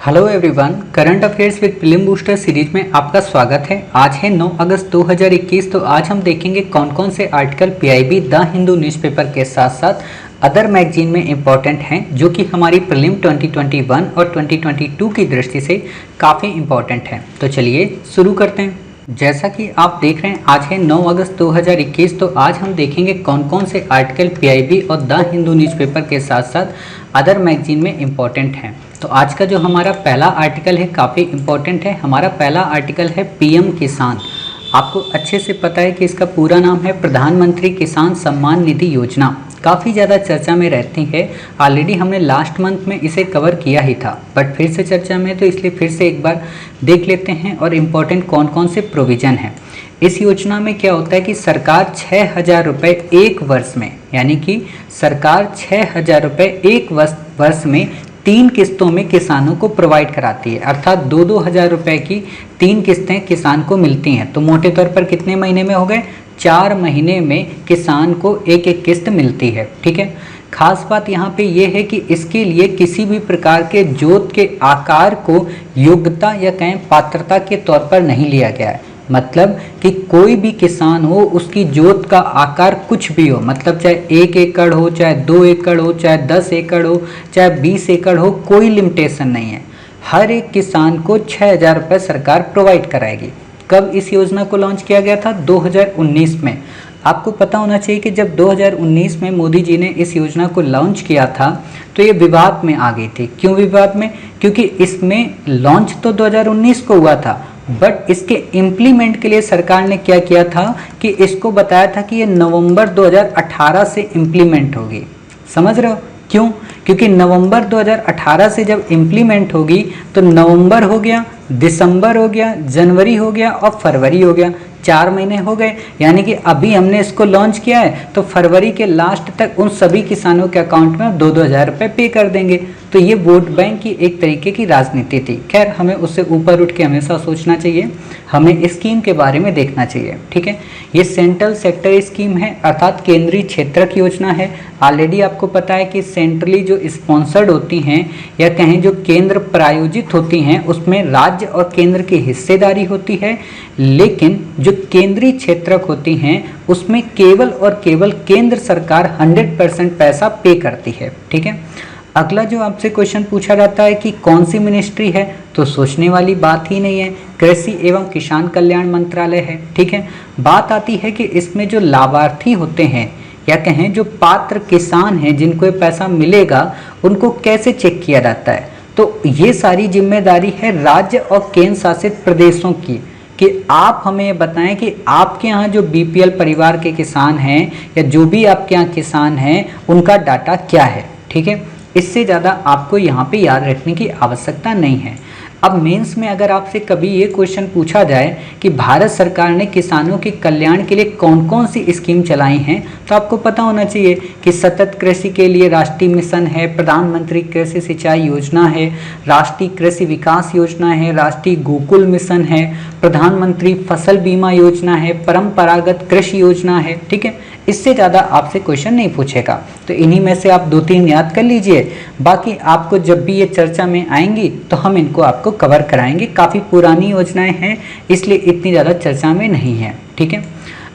Hello everyone, current affairs with film booster series में आपका स्वागत है। आज है 9 अगस्त 2021। तो आज हम देखेंगे कौन कौन से article PIB the Hindu newspaper के साथ साथ अदर मैगजीन में इम्पॉर्टेंट हैं, जो कि हमारी प्रीलिम 2021 और 2022 की दृष्टि से काफ़ी इम्पॉर्टेंट हैं। तो चलिए शुरू करते हैं। जैसा कि आप देख रहे हैं, आज है 9 अगस्त 2021। तो आज हम देखेंगे कौन कौन से आर्टिकल पीआईबी और द हिंदू न्यूज़पेपर के साथ साथ अदर मैगजीन में इम्पॉर्टेंट हैं। तो आज का जो हमारा पहला आर्टिकल है काफ़ी इम्पॉर्टेंट है। हमारा पहला आर्टिकल है पीएम किसान। आपको अच्छे से पता है कि इसका पूरा नाम है प्रधानमंत्री किसान सम्मान निधि योजना। काफ़ी ज़्यादा चर्चा में रहती है। ऑलरेडी हमने लास्ट मंथ में इसे कवर किया ही था, बट फिर से चर्चा में, तो इसलिए फिर से एक बार देख लेते हैं और इम्पोर्टेंट कौन कौन से प्रोविज़न हैं। इस योजना में क्या होता है कि सरकार 6,000 रुपये एक वर्ष में, यानी कि सरकार 6,000 रुपये एक वर्ष में 3 किस्तों में किसानों को प्रोवाइड कराती है। अर्थात 2-2 हज़ार रुपये की 3 किस्तें किसान को मिलती हैं। तो मोटे तौर पर कितने महीने में हो गए? 4 महीने में किसान को एक एक किस्त मिलती है। ठीक है। खास बात यहाँ पे ये है कि इसके लिए किसी भी प्रकार के जोत के आकार को योग्यता या कहें पात्रता के तौर पर नहीं लिया गया है। मतलब कि कोई भी किसान हो, उसकी जोत का आकार कुछ भी हो, मतलब चाहे 1 एकड़ हो, चाहे 2 एकड़ हो, चाहे 10 एकड़ हो, चाहे 20 एकड़ हो, कोई लिमिटेशन नहीं है। हर एक किसान को 6,000 रुपये सरकार प्रोवाइड कराएगी। कब इस योजना को लॉन्च किया गया था? 2019 में। आपको पता होना चाहिए कि जब 2019 में मोदी जी ने इस योजना को लॉन्च किया था तो ये विवाद में आ गई थी। क्यों विवाद में? क्योंकि इसमें लॉन्च तो 2019 को हुआ था, बट इसके इम्प्लीमेंट के लिए सरकार ने क्या किया था कि इसको बताया था कि ये नवंबर 2018 से इम्प्लीमेंट होगी। समझ रहे हो क्यों? क्योंकि नवंबर 2018 से जब इम्प्लीमेंट होगी तो नवंबर हो गया, दिसंबर हो गया, जनवरी हो गया और फरवरी हो गया। 4 महीने हो गए। यानी कि अभी हमने इसको लॉन्च किया है तो फरवरी के लास्ट तक उन सभी किसानों के अकाउंट में 2-2 हज़ार रुपये पे कर देंगे। तो ये वोट बैंक की एक तरीके की राजनीति थी। खैर, हमें उससे ऊपर उठ के हमेशा सोचना चाहिए, हमें इस स्कीम के बारे में देखना चाहिए। ठीक है। ये सेंट्रल सेक्टर स्कीम है, अर्थात केंद्रीय क्षेत्रक योजना है। ऑलरेडी आपको पता है कि सेंट्रली जो स्पॉन्सर्ड होती हैं या कहें जो केंद्र प्रायोजित होती हैं, उसमें राज्य और केंद्र की हिस्सेदारी होती है, लेकिन जो केंद्रीय क्षेत्रक होती हैं उसमें केवल और केवल केंद्र सरकार 100% पैसा पे करती है। ठीक है। अगला जो आपसे क्वेश्चन पूछा जाता है कि कौन सी मिनिस्ट्री है, तो सोचने वाली बात ही नहीं है, कृषि एवं किसान कल्याण मंत्रालय है। ठीक है। बात आती है कि इसमें जो लाभार्थी होते हैं या कहें जो पात्र किसान हैं जिनको ये पैसा मिलेगा, उनको कैसे चेक किया जाता है? तो ये सारी जिम्मेदारी है राज्य और केंद्र शासित प्रदेशों की कि आप हमें ये बताएं कि आपके यहाँ जो बीपीएल परिवार के किसान हैं या जो भी आपके यहाँ किसान हैं, उनका डाटा क्या है। ठीक है। इससे ज़्यादा आपको यहाँ पे याद रखने की आवश्यकता नहीं है। अब मेंस में अगर आपसे कभी ये क्वेश्चन पूछा जाए कि भारत सरकार ने किसानों के कल्याण के लिए कौन कौन सी स्कीम चलाई हैं, तो आपको पता होना चाहिए कि सतत कृषि के लिए राष्ट्रीय मिशन है, प्रधानमंत्री कृषि सिंचाई योजना है, राष्ट्रीय कृषि विकास योजना है, राष्ट्रीय गोकुल मिशन है, प्रधानमंत्री फसल बीमा योजना है, परंपरागत कृषि योजना है। ठीक है। इससे ज़्यादा आपसे क्वेश्चन नहीं पूछेगा। तो इन्हीं में से आप 2-3 याद कर लीजिए। बाकी आपको जब भी ये चर्चा में आएंगी तो हम इनको आपको कवर कराएंगे। काफ़ी पुरानी योजनाएं हैं, इसलिए इतनी ज़्यादा चर्चा में नहीं है। ठीक है।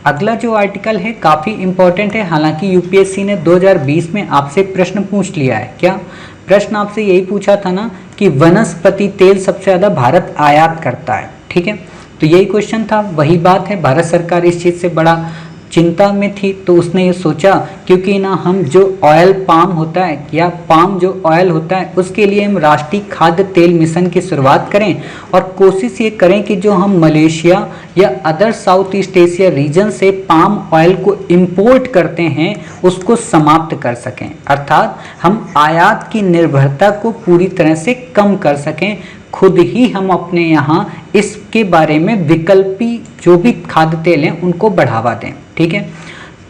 अगला जो आर्टिकल है काफ़ी इम्पोर्टेंट है। हालांकि यूपीएससी ने 2020 में आपसे प्रश्न पूछ लिया है। क्या प्रश्न आपसे यही पूछा था ना कि वनस्पति तेल सबसे ज़्यादा भारत आयात करता है। ठीक है। तो यही क्वेश्चन था। वही बात है, भारत सरकार इस चीज़ से बड़ा चिंता में थी, तो उसने ये सोचा क्योंकि ना हम जो ऑयल पाम होता है या पाम जो ऑयल होता है उसके लिए हम राष्ट्रीय खाद्य तेल मिशन की शुरुआत करें और कोशिश ये करें कि जो हम मलेशिया या other south east Asia region से पाम ऑयल को इंपोर्ट करते हैं उसको समाप्त कर सकें। अर्थात हम आयात की निर्भरता को पूरी तरह से कम कर सकें, खुद ही हम अपने यहाँ इसके बारे में विकल्पी जो भी खाद्य तेल हैं उनको बढ़ावा दें। ठीक है।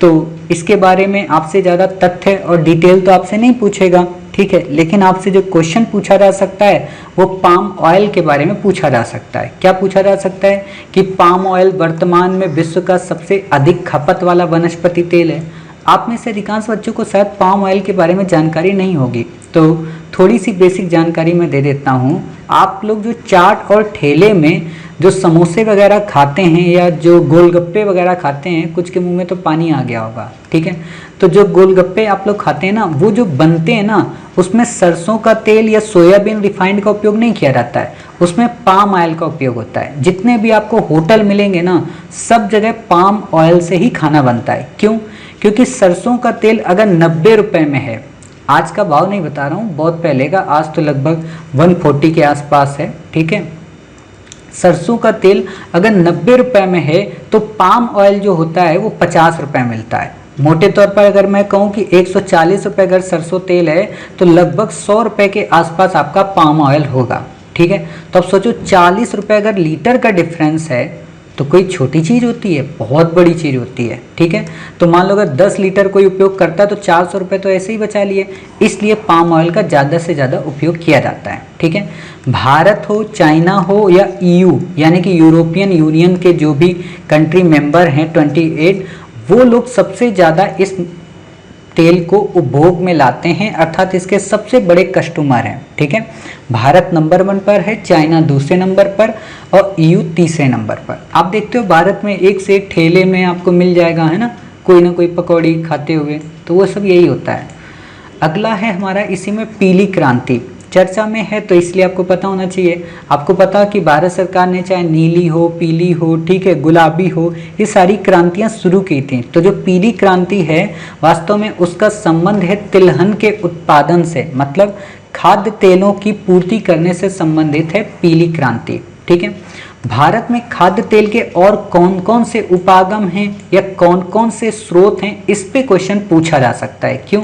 तो इसके बारे में आपसे ज़्यादा तथ्य और डिटेल तो आपसे नहीं पूछेगा। ठीक है। लेकिन आपसे जो क्वेश्चन पूछा जा सकता है वो पाम ऑयल के बारे में पूछा जा सकता है। क्या पूछा जा सकता है कि पाम ऑयल वर्तमान में विश्व का सबसे अधिक खपत वाला वनस्पति तेल है। आप में से अधिकांश बच्चों को शायद पाम ऑयल के बारे में जानकारी नहीं होगी, तो थोड़ी सी बेसिक जानकारी मैं दे देता हूँ आप लोग जो चाट और ठेले में जो समोसे वगैरह खाते हैं या जो गोलगप्पे वगैरह खाते हैं, कुछ के मुंह में तो पानी आ गया होगा, ठीक है। तो जो गोलगप्पे आप लोग खाते हैं ना, वो जो बनते हैं ना, उसमें सरसों का तेल या सोयाबीन रिफाइंड का उपयोग नहीं किया जाता है, उसमें पाम ऑयल का उपयोग होता है। जितने भी आपको होटल मिलेंगे ना, सब जगह पाम ऑयल से ही खाना बनता है। क्यों? क्योंकि सरसों का तेल अगर 90 रुपए में है, आज का भाव नहीं बता रहा हूँ, बहुत पहले का, आज तो लगभग 140 के आसपास है, ठीक है। सरसों का तेल अगर 90 रुपए में है तो पाम ऑयल जो होता है वो 50 रुपए मिलता है। मोटे तौर पर अगर मैं कहूँ कि 140 रुपए अगर सरसों तेल है तो लगभग 100 रुपए के आसपास आपका पाम ऑयल होगा, ठीक है। तो अब सोचो 40 रुपए अगर लीटर का डिफरेंस है तो कोई छोटी चीज़ होती है, बहुत बड़ी चीज़ होती है, ठीक है। तो मान लो अगर 10 लीटर कोई उपयोग करता है तो 400 रुपये तो ऐसे ही बचा लिए, इसलिए पाम ऑयल का ज़्यादा से ज़्यादा उपयोग किया जाता है, ठीक है। भारत हो, चाइना हो या EU यानी कि यूरोपियन यूनियन के जो भी कंट्री मेंबर हैं 28, वो लोग सबसे ज़्यादा इस तेल को उपभोग में लाते हैं, अर्थात इसके सबसे बड़े कस्टमर हैं, ठीक है। भारत नंबर 1 पर है, चाइना दूसरे नंबर पर और EU तीसरे नंबर पर। आप देखते हो भारत में एक से एक ठेले में आपको मिल जाएगा, है ना कोई पकौड़ी खाते हुए, तो वो सब यही होता है। अगला है हमारा इसी में पीली क्रांति, चर्चा में है तो इसलिए आपको पता होना चाहिए। आपको पता कि भारत सरकार ने चाहे नीली हो, पीली हो, ठीक है, गुलाबी हो, ये सारी क्रांतियां शुरू की थी। तो जो पीली क्रांति है वास्तव में उसका संबंध है तिलहन के उत्पादन से, मतलब खाद्य तेलों की पूर्ति करने से संबंधित है पीली क्रांति, ठीक है। भारत में खाद्य तेल के और कौन कौन से उपागम हैं या कौन कौन से स्रोत हैं, इस पे क्वेश्चन पूछा जा सकता है। क्यों?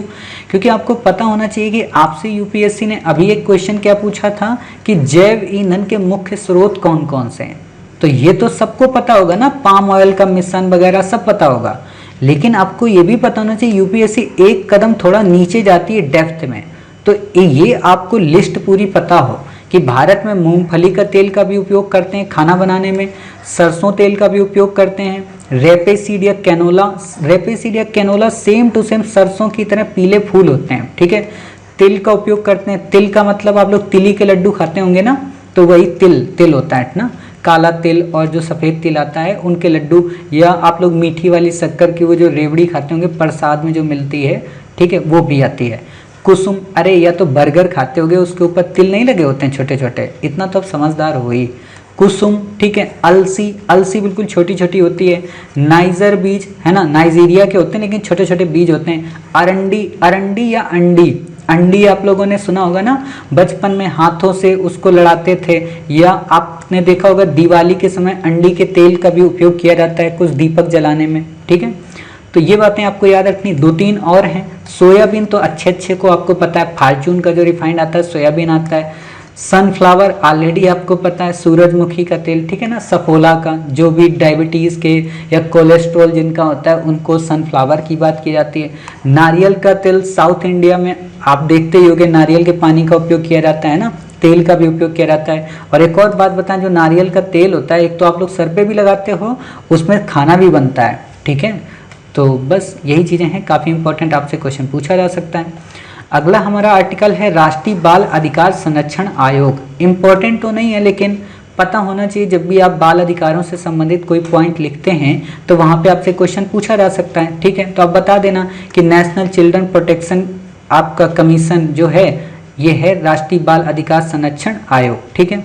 क्योंकि आपको पता होना चाहिए कि आपसे यूपीएससी ने अभी एक क्वेश्चन क्या पूछा था कि जैव ईंधन के मुख्य स्रोत कौन कौन से हैं। तो ये तो सबको पता होगा ना, पाम ऑयल का मिश्रण वगैरह सब पता होगा, लेकिन आपको ये भी पता होना चाहिए यूपीएससी एक कदम थोड़ा नीचे जाती है डेप्थ में। तो ये आपको लिस्ट पूरी पता हो कि भारत में मूंगफली का तेल का भी उपयोग करते हैं खाना बनाने में, सरसों तेल का भी उपयोग करते हैं, रेपेसीड या कैनोला सेम टू सेम सरसों की तरह पीले फूल होते हैं, ठीक है। तिल का उपयोग करते हैं, तिल का मतलब आप लोग तिली के लड्डू खाते होंगे ना, तो वही तिल होता है ना, काला तिल और जो सफ़ेद तिल आता है उनके लड्डू, या आप लोग मीठी वाली शक्कर की वो जो रेवड़ी खाते होंगे प्रसाद में जो मिलती है, ठीक है, वो भी आती है। कुसुम, अरे या तो बर्गर खाते होगे उसके ऊपर तिल नहीं लगे होते हैं छोटे छोटे, इतना तो अब समझदार हो ही। कुसुम, ठीक है। अलसी बिल्कुल छोटी छोटी होती है। नाइजर बीज, है ना, नाइजीरिया के होते हैं लेकिन छोटे छोटे बीज होते हैं। अरंडी या अंडी आप लोगों ने सुना होगा ना, बचपन में हाथों से उसको लड़ाते थे, या आपने देखा होगा दिवाली के समय अंडी के तेल का भी उपयोग किया जाता है कुछ दीपक जलाने में, ठीक है। तो ये बातें आपको याद रखनी। 2-3 और हैं। सोयाबीन तो अच्छे को आपको पता है, फॉर्च्यून का जो रिफाइंड आता है सोयाबीन आता है। सनफ्लावर ऑलरेडी आपको पता है, सूरजमुखी का तेल, ठीक है ना, सफोला का, जो भी डायबिटीज़ के या कोलेस्ट्रॉल जिनका होता है उनको सनफ्लावर की बात की जाती है। नारियल का तेल साउथ इंडिया में आप देखते ही होंगे, नारियल के पानी का उपयोग किया जाता है ना, तेल का भी उपयोग किया जाता है। और एक और बात बताएं, जो नारियल का तेल होता है एक तो आप लोग सर पे भी लगाते हो, उसमें खाना भी बनता है, ठीक है। तो बस यही चीज़ें हैं, काफ़ी इंपॉर्टेंट आपसे क्वेश्चन पूछा जा सकता है। अगला हमारा आर्टिकल है राष्ट्रीय बाल अधिकार संरक्षण आयोग। इम्पॉर्टेंट तो नहीं है लेकिन पता होना चाहिए, जब भी आप बाल अधिकारों से संबंधित कोई पॉइंट लिखते हैं तो वहाँ पे आपसे क्वेश्चन पूछा जा सकता है, ठीक है। तो आप बता देना कि नेशनल चिल्ड्रन प्रोटेक्शन आपका कमीशन जो है ये है राष्ट्रीय बाल अधिकार संरक्षण आयोग, ठीक है।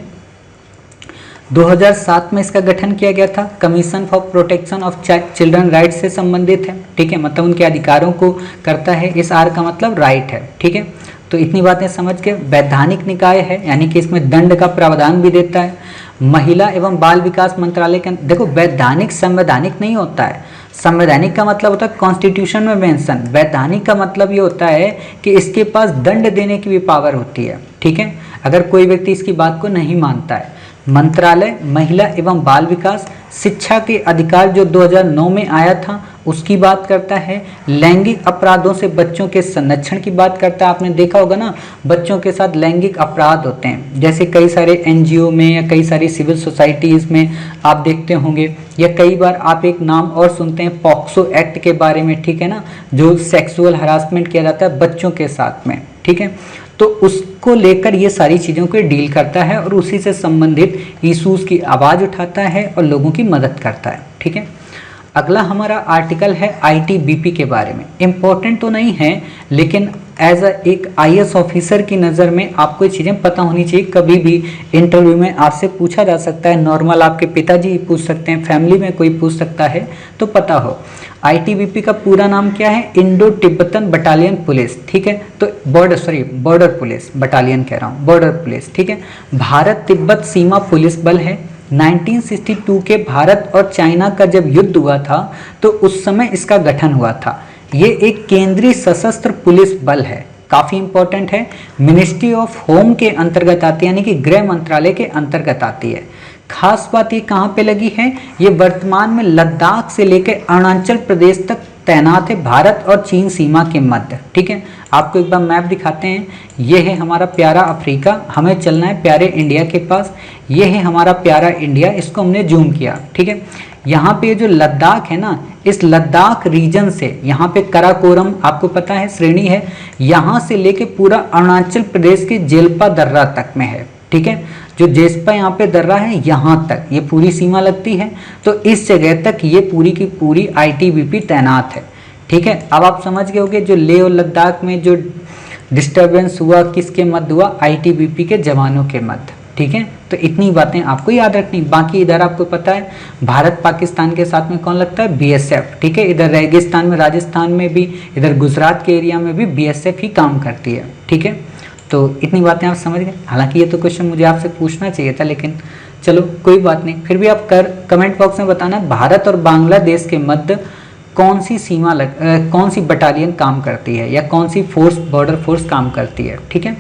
2007 में इसका गठन किया गया था। Commission for protection of children rights से संबंधित है, ठीक है, मतलब उनके अधिकारों को करता है। इस आर का मतलब राइट है, ठीक है। तो इतनी बातें समझ के, वैधानिक निकाय है यानी कि इसमें दंड का प्रावधान भी देता है। महिला एवं बाल विकास मंत्रालय के, देखो वैधानिक संवैधानिक नहीं होता है। संवैधानिक का मतलब होता है कॉन्स्टिट्यूशन में मेंशन, वैधानिक का मतलब ये होता है कि इसके पास दंड देने की भी पावर होती है, ठीक है, अगर कोई व्यक्ति इसकी बात को नहीं मानता है। मंत्रालय महिला एवं बाल विकास, शिक्षा के अधिकार जो 2009 में आया था उसकी बात करता है। लैंगिक अपराधों से बच्चों के संरक्षण की बात करता है। आपने देखा होगा ना, बच्चों के साथ लैंगिक अपराध होते हैं, जैसे कई सारे एनजीओ में या कई सारी सिविल सोसाइटीज़ में आप देखते होंगे, या कई बार आप एक नाम और सुनते हैं पॉक्सो एक्ट के बारे में, ठीक है ना, जो सेक्सुअल हरासमेंट किया जाता है बच्चों के साथ में, ठीक है। तो उसको लेकर ये सारी चीज़ों को डील करता है और उसी से संबंधित इशूज़ की आवाज़ उठाता है और लोगों की मदद करता है। ठीक है, अगला हमारा आर्टिकल है आईटीबीपी के बारे में। इम्पोर्टेंट तो नहीं है, लेकिन एज एक आईएएस ऑफिसर की नज़र में आपको ये चीज़ें पता होनी चाहिए। कभी भी इंटरव्यू में आपसे पूछा जा सकता है, नॉर्मल आपके पिताजी पूछ सकते हैं, फैमिली में कोई पूछ सकता है, तो पता हो। आईटीबीपी का पूरा नाम क्या है? Indo Tibetan battalion police. ठीक है, तो बॉर्डर पुलिस बटालियन कह रहा हूँ, बॉर्डर पुलिस। ठीक है, भारत तिब्बत सीमा पुलिस बल है। 1962 के भारत और चाइना का जब युद्ध हुआ था तो उस समय इसका गठन हुआ था। ये एक केंद्रीय सशस्त्र पुलिस बल है, काफ़ी इंपॉर्टेंट है। मिनिस्ट्री ऑफ होम के अंतर्गत आती है, यानी कि गृह मंत्रालय के अंतर्गत आती है। खास बात ये कहाँ पे लगी है? ये वर्तमान में लद्दाख से लेकर अरुणाचल प्रदेश तक तैनात है, भारत और चीन सीमा के मध्य। ठीक है, आपको एक बार मैप दिखाते हैं। ये है हमारा प्यारा अफ्रीका, हमें चलना है प्यारे इंडिया के पास। ये है हमारा प्यारा इंडिया, इसको हमने जूम किया। ठीक है, यहाँ पे जो लद्दाख है ना, इस लद्दाख रीजन से यहाँ पे कराकोरम आपको पता है श्रेणी है, यहाँ से लेके पूरा अरुणाचल प्रदेश के जेल्पा दर्रा तक में है। ठीक है, जो जेस्पा यहाँ पे दर्रा है यहाँ तक ये पूरी सीमा लगती है। तो इस जगह तक ये पूरी की पूरी आईटीबीपी तैनात है। ठीक है, अब आप समझ गए होंगे जो लेह और लद्दाख में जो डिस्टर्बेंस हुआ किसके मध्य हुआ? आईटीबीपी के जवानों के मध्य। ठीक है, तो इतनी बातें आपको याद रखनी। बाकी इधर आपको पता है भारत पाकिस्तान के साथ में कौन लगता है? बीएसएफ। ठीक है, इधर रेगिस्तान में राजस्थान में भी, इधर गुजरात के एरिया में भी बीएसएफ ही काम करती है। ठीक है, तो इतनी बातें आप समझ गए। हालांकि ये तो क्वेश्चन मुझे आपसे पूछना चाहिए था, लेकिन चलो कोई बात नहीं। फिर भी आप कमेंट बॉक्स में बताना भारत और बांग्लादेश के मध्य कौन सी कौन सी बटालियन काम करती है या कौन सी फोर्स, बॉर्डर फोर्स काम करती है। ठीक है,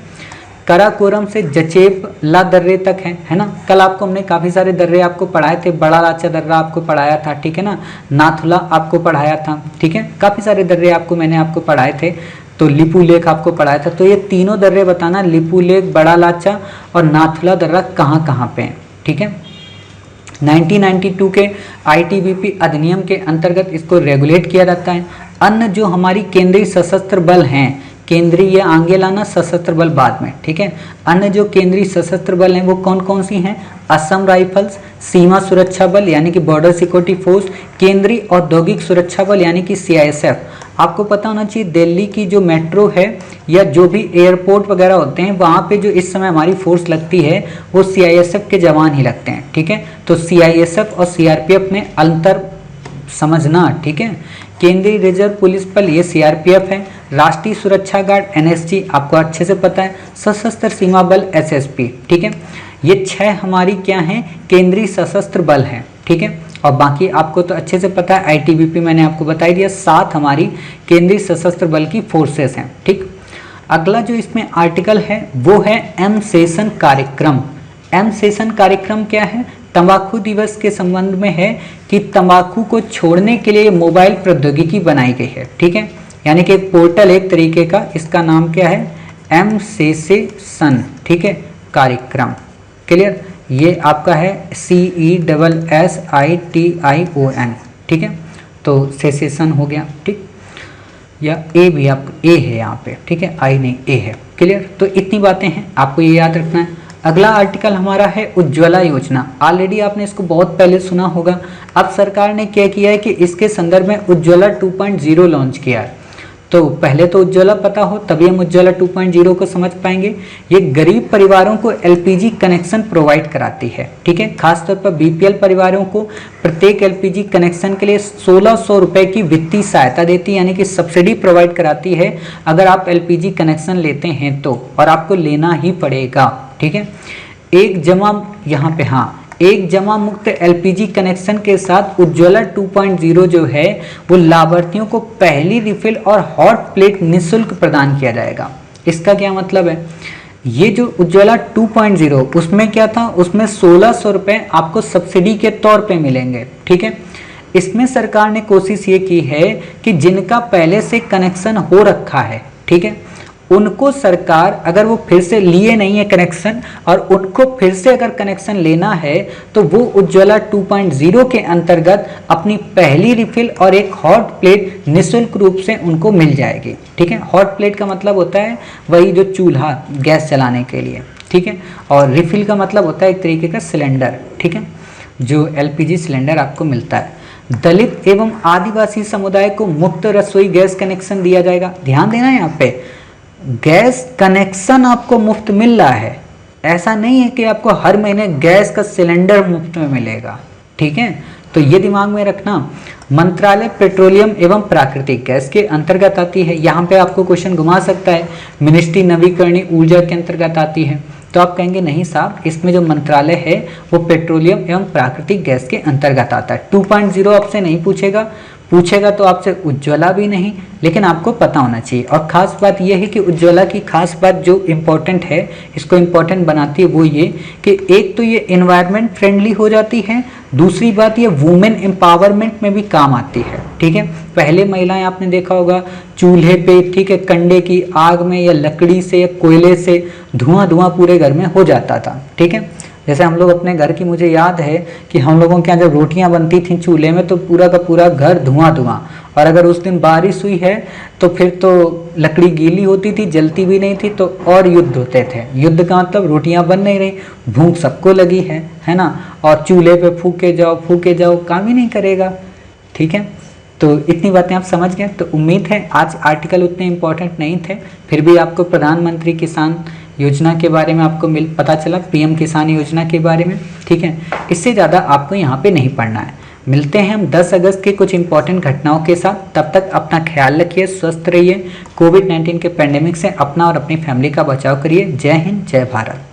कराकोरम से जचेप ला दर्रे तक है ना। कल आपको हमने काफ़ी सारे दर्रे आपको पढ़ाए थे। बड़ा लाचा दर्रा आपको पढ़ाया था, ठीक है ना। नाथुला आपको पढ़ाया था, ठीक है। काफ़ी सारे दर्रे मैंने आपको पढ़ाए थे। तो लिपू लेक आपको पढ़ाया था। तो ये तीनों दर्रे बताना, लिपू लेक, बड़ा लाचा और नाथुला दर्रा कहाँ कहाँ पे हैं। ठीक है, 1992 के आईटीबीपी अधिनियम के अंतर्गत इसको रेगुलेट किया जाता है। अन्य जो हमारी केंद्रीय सशस्त्र बल हैं, केंद्रीय ये आगे लाना, सशस्त्र बल बाद में, ठीक है। अन्य जो केंद्रीय सशस्त्र बल हैं वो कौन कौन सी हैं? असम राइफल्स, सीमा सुरक्षा बल यानी कि बॉर्डर सिक्योरिटी फोर्स, केंद्रीय औद्योगिक सुरक्षा बल यानी कि सीआईएसएफ। आपको पता होना चाहिए दिल्ली की जो मेट्रो है या जो भी एयरपोर्ट वगैरह होते हैं वहाँ पे जो इस समय हमारी फोर्स लगती है वो सीआईएसएफ के जवान ही लगते हैं, ठीक है। तो सीआईएसएफ और सीआरपीएफ में अंतर समझना, ठीक है। केंद्रीय रिजर्व पुलिस बल ये सीआरपीएफ है। राष्ट्रीय सुरक्षा गार्ड एनएसजी आपको अच्छे से पता है। सशस्त्र सीमा बल एसएसपी, ठीक है। ये 6 हमारी क्या हैं? केंद्रीय सशस्त्र बल हैं, ठीक है। और बाकी आपको तो अच्छे से पता है, आईटीबीपी मैंने आपको बता ही दिया। 7 हमारी केंद्रीय सशस्त्र बल की फोर्सेस हैं, ठीक। अगला जो इसमें आर्टिकल है वो है एम सेशन कार्यक्रम। एम सेशन कार्यक्रम क्या है? तंबाकू दिवस के संबंध में है कि तंबाकू को छोड़ने के लिए मोबाइल प्रौद्योगिकी बनाई गई है, ठीक है। यानी कि एक पोर्टल एक तरीके का, इसका नाम क्या है? एम सेशन, ठीक है, कार्यक्रम। क्लियर? ये आपका है CESSITION, ठीक है। तो सेशन हो गया, ठीक। या ए भी आप ए है यहाँ पे, ठीक है, आई नहीं ए है। क्लियर? तो इतनी बातें हैं, आपको ये याद रखना है। अगला आर्टिकल हमारा है उज्ज्वला योजना। ऑलरेडी आपने इसको बहुत पहले सुना होगा। अब सरकार ने क्या किया है कि इसके संदर्भ में उज्ज्वला 2.0 लॉन्च किया है। तो पहले तो उज्ज्वला पता हो तभी हम उज्ज्वला 2.0 को समझ पाएंगे। ये गरीब परिवारों को एलपीजी कनेक्शन प्रोवाइड कराती है, ठीक है। खासतौर पर बीपीएल परिवारों को प्रत्येक एलपीजी कनेक्शन के लिए 1600 रुपये की वित्तीय सहायता देती है, यानी कि सब्सिडी प्रोवाइड कराती है अगर आप एलपीजी कनेक्शन लेते हैं तो, और आपको लेना ही पड़ेगा, ठीक है। एक जमा मुक्त एलपीजी कनेक्शन के साथ उज्ज्वला 2.0 जो है वो लाभार्थियों को पहली रिफिल और हॉट प्लेट निःशुल्क प्रदान किया जाएगा। इसका क्या मतलब है? ये जो उज्ज्वला 2.0 उसमें क्या था? उसमें 1600 रुपये आपको सब्सिडी के तौर पे मिलेंगे, ठीक है। इसमें सरकार ने कोशिश ये की है कि जिनका पहले से कनेक्शन हो रखा है, ठीक है, उनको सरकार, अगर वो फिर से लिए नहीं है कनेक्शन और उनको फिर से अगर कनेक्शन लेना है तो वो उज्ज्वला 2.0 के अंतर्गत अपनी पहली रिफिल और एक हॉट प्लेट निःशुल्क रूप से उनको मिल जाएगी। ठीक है, हॉट प्लेट का मतलब होता है वही जो चूल्हा गैस चलाने के लिए, ठीक है, और रिफिल का मतलब होता है एक तरीके का सिलेंडर, ठीक है, जो LPG सिलेंडर आपको मिलता है। दलित एवं आदिवासी समुदाय को मुफ्त रसोई गैस कनेक्शन दिया जाएगा। ध्यान देना यहाँ पे, गैस कनेक्शन आपको मुफ्त मिल रहा है, ऐसा नहीं है कि आपको हर महीने गैस का सिलेंडर मुफ्त में मिलेगा। ठीक है, तो ये दिमाग में रखना। मंत्रालय पेट्रोलियम एवं प्राकृतिक गैस के अंतर्गत आती है। यहाँ पे आपको क्वेश्चन घुमा सकता है, मिनिस्ट्री नवीकरणीय ऊर्जा के अंतर्गत आती है, तो आप कहेंगे नहीं साहब, इसमें जो मंत्रालय है वो पेट्रोलियम एवं प्राकृतिक गैस के अंतर्गत आता है। 2.0 आपसे नहीं पूछेगा तो आपसे उज्ज्वला भी नहीं, लेकिन आपको पता होना चाहिए। और ख़ास बात यह है कि उज्ज्वला की खास बात जो इम्पोर्टेंट है, इसको इम्पोर्टेंट बनाती है वो ये कि एक तो ये इन्वायरमेंट फ्रेंडली हो जाती है, दूसरी बात ये वुमेन एम्पावरमेंट में भी काम आती है। ठीक है, पहले महिलाएं आपने देखा होगा चूल्हे पे, ठीक है, कंडे की आग में या लकड़ी से या कोयले से धुआं पूरे घर में हो जाता था। ठीक है, जैसे हम लोग अपने घर की, मुझे याद है कि हम लोगों के यहाँ जब रोटियां बनती थी चूल्हे में तो पूरा का पूरा घर धुआं, और अगर उस दिन बारिश हुई है तो फिर तो लकड़ी गीली होती थी, जलती भी नहीं थी, तो और युद्ध होते थे। युद्ध का मतलब रोटियां बन नहीं रही, भूख सबको लगी है ना, और चूल्हे पे फूके जाओ काम ही नहीं करेगा। ठीक है, तो इतनी बातें आप समझ गए। तो उम्मीद है आज आर्टिकल उतने इम्पोर्टेंट नहीं थे, फिर भी आपको प्रधानमंत्री किसान योजना के बारे में आपको पता चला, PM किसान योजना के बारे में। ठीक है, इससे ज़्यादा आपको यहाँ पे नहीं पढ़ना है। मिलते हैं हम 10 अगस्त के कुछ इंपॉर्टेंट घटनाओं के साथ। तब तक अपना ख्याल रखिए, स्वस्थ रहिए, कोविड-19 के पेंडेमिक से अपना और अपनी फैमिली का बचाव करिए। जय हिंद, जय भारत।